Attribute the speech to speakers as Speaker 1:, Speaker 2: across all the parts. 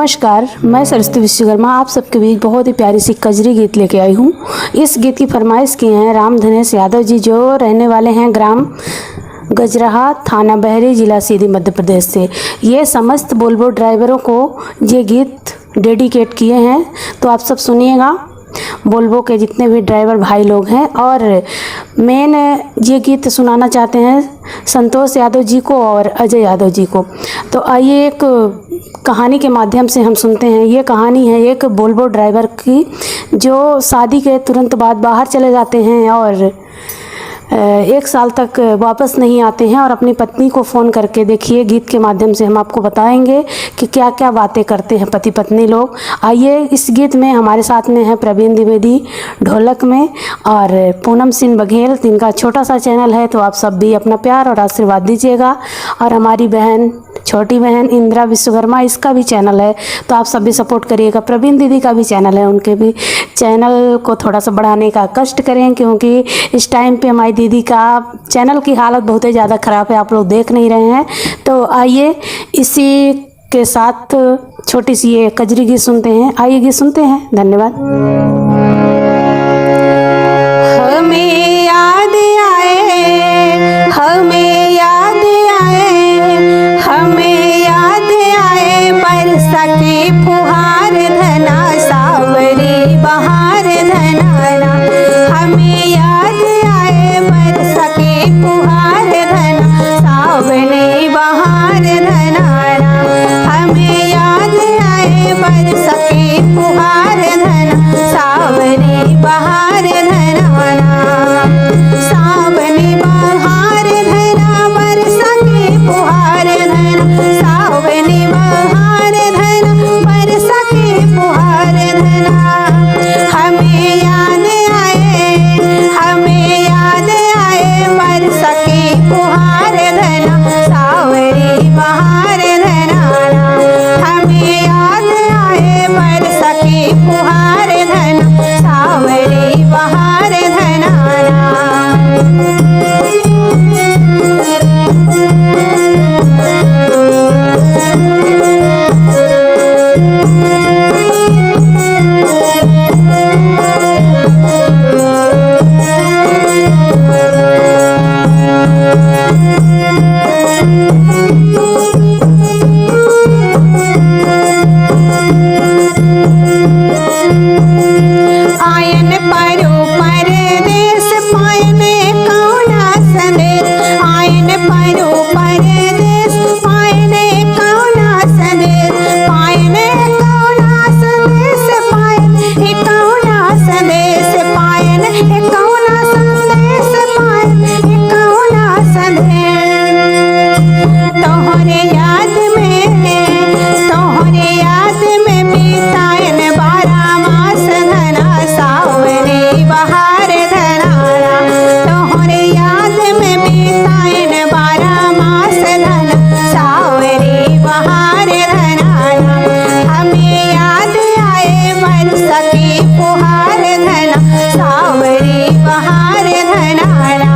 Speaker 1: नमस्कार, मैं सरस्वती विश्वकर्मा आप सबके बीच बहुत ही प्यारी सी कजरी गीत लेके आई हूँ। इस गीत की फरमाइश की हैं राम धनेश यादव जी, जो रहने वाले हैं ग्राम गजराहा, थाना बहरी, जिला सीधी, मध्य प्रदेश से। ये समस्त वोल्वो ड्राइवरों को ये गीत डेडिकेट किए हैं, तो आप सब सुनिएगा। वोल्वो के जितने भी ड्राइवर भाई लोग हैं, और मेन ये गीत सुनाना चाहते हैं संतोष यादव जी को और अजय यादव जी को। तो आइए एक कहानी के माध्यम से हम सुनते हैं। ये कहानी है एक वोल्वो ड्राइवर की, जो शादी के तुरंत बाद बाहर चले जाते हैं और 1 साल तक वापस नहीं आते हैं, और अपनी पत्नी को फ़ोन करके, देखिए गीत के माध्यम से हम आपको बताएंगे कि क्या क्या बातें करते हैं पति पत्नी लोग। आइए, इस गीत में हमारे साथ में है प्रवीण द्विवेदी ढोलक में, और पूनम सिंह बघेल, जिनका छोटा सा चैनल है, तो आप सब भी अपना प्यार और आशीर्वाद दीजिएगा। और हमारी बहन, छोटी बहन इंदिरा विश्वकर्मा, इसका भी चैनल है, तो आप सब भी सपोर्ट करिएगा। प्रवीण दीदी का भी चैनल है, उनके भी चैनल को थोड़ा सा बढ़ाने का कष्ट करें, क्योंकि इस टाइम पे हमारी दीदी का चैनल की हालत बहुत ही ज़्यादा ख़राब है, आप लोग देख नहीं रहे हैं। तो आइए इसी के साथ छोटी सी ये कजरी गीत सुनते हैं। आइए गीत सुनते हैं। धन्यवाद।
Speaker 2: हमें याद आए, हमें याद आए, हमें याद आए बरसा के फुहार धना, सावरी बहार धनाना। हमें याद आए बरसा के फुहार धना, सावरी बहार धनाना। हमें याद आए बरसा के फुहार धना, सावरी बहार धनाना। सावनी बहार धना, बरसा के फुहार धना, सावनी बहार धना, बरसा के फुहार धना। हमें याद आए, हमें याद आए बरसा के फुहार धना, सावरी बहार धनाना। हमें याद आए बरसा के फुहार धना, सावरी बहार धनाना। आयन परो परदेस, पायने कौना संदेश। आयन परो परदेस, पायने कौना संदेश। पायने कौना संदेश, पायने कौना संदेश, पायने कौना संदेश, पायने कौना संदेश। तोहरे याद में, तोहरे याद में बीतायन 12 मास धना, सावरी बहार धनाना। तोहरे याद में बीतायन 12 मास धना, सावरी बहार धनाना। हमें याद आए बरसा के फुहार धना, सावरी बहार धनाना।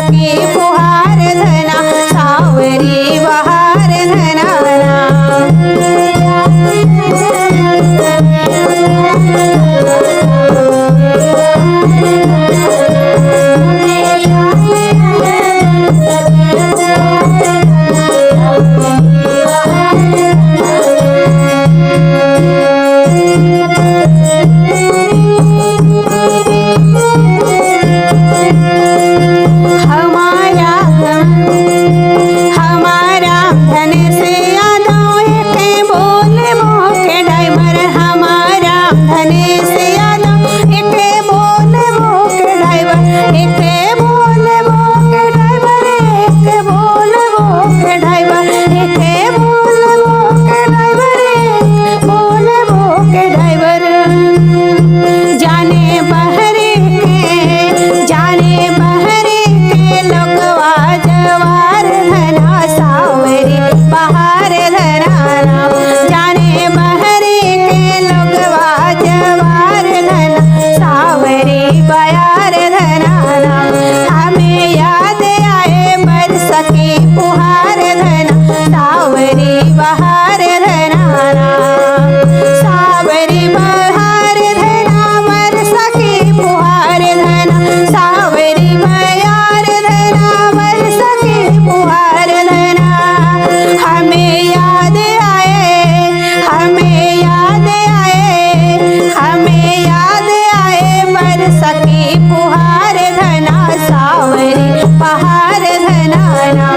Speaker 2: सखी फुहार धना सावरी बहार धनाना हमारा धन से यादों के बोले मोके ड्राइवर हमारा धन से यादों के बोले मोके ड्राइवर के बोले मोके ड्राइवर के बोले मोके ड्राइवर के बोले मोके ड्राइवर बोले मोके ड्राइवर जाने बहरे के लोगवा जवार धना सावरी बहार धनाना जाने बहरे के लोगवा जवार धना सावरी बयार धनाना हमें याद आए बरस की फुहार धना सावरी बहार धनाना सावरी बहार धना बरस की फुहार धना सावरी बयार धना बरस की फुहार धना हमें याद आए हमें याद आए बरस की फुहार धना सावरी बहार धनाना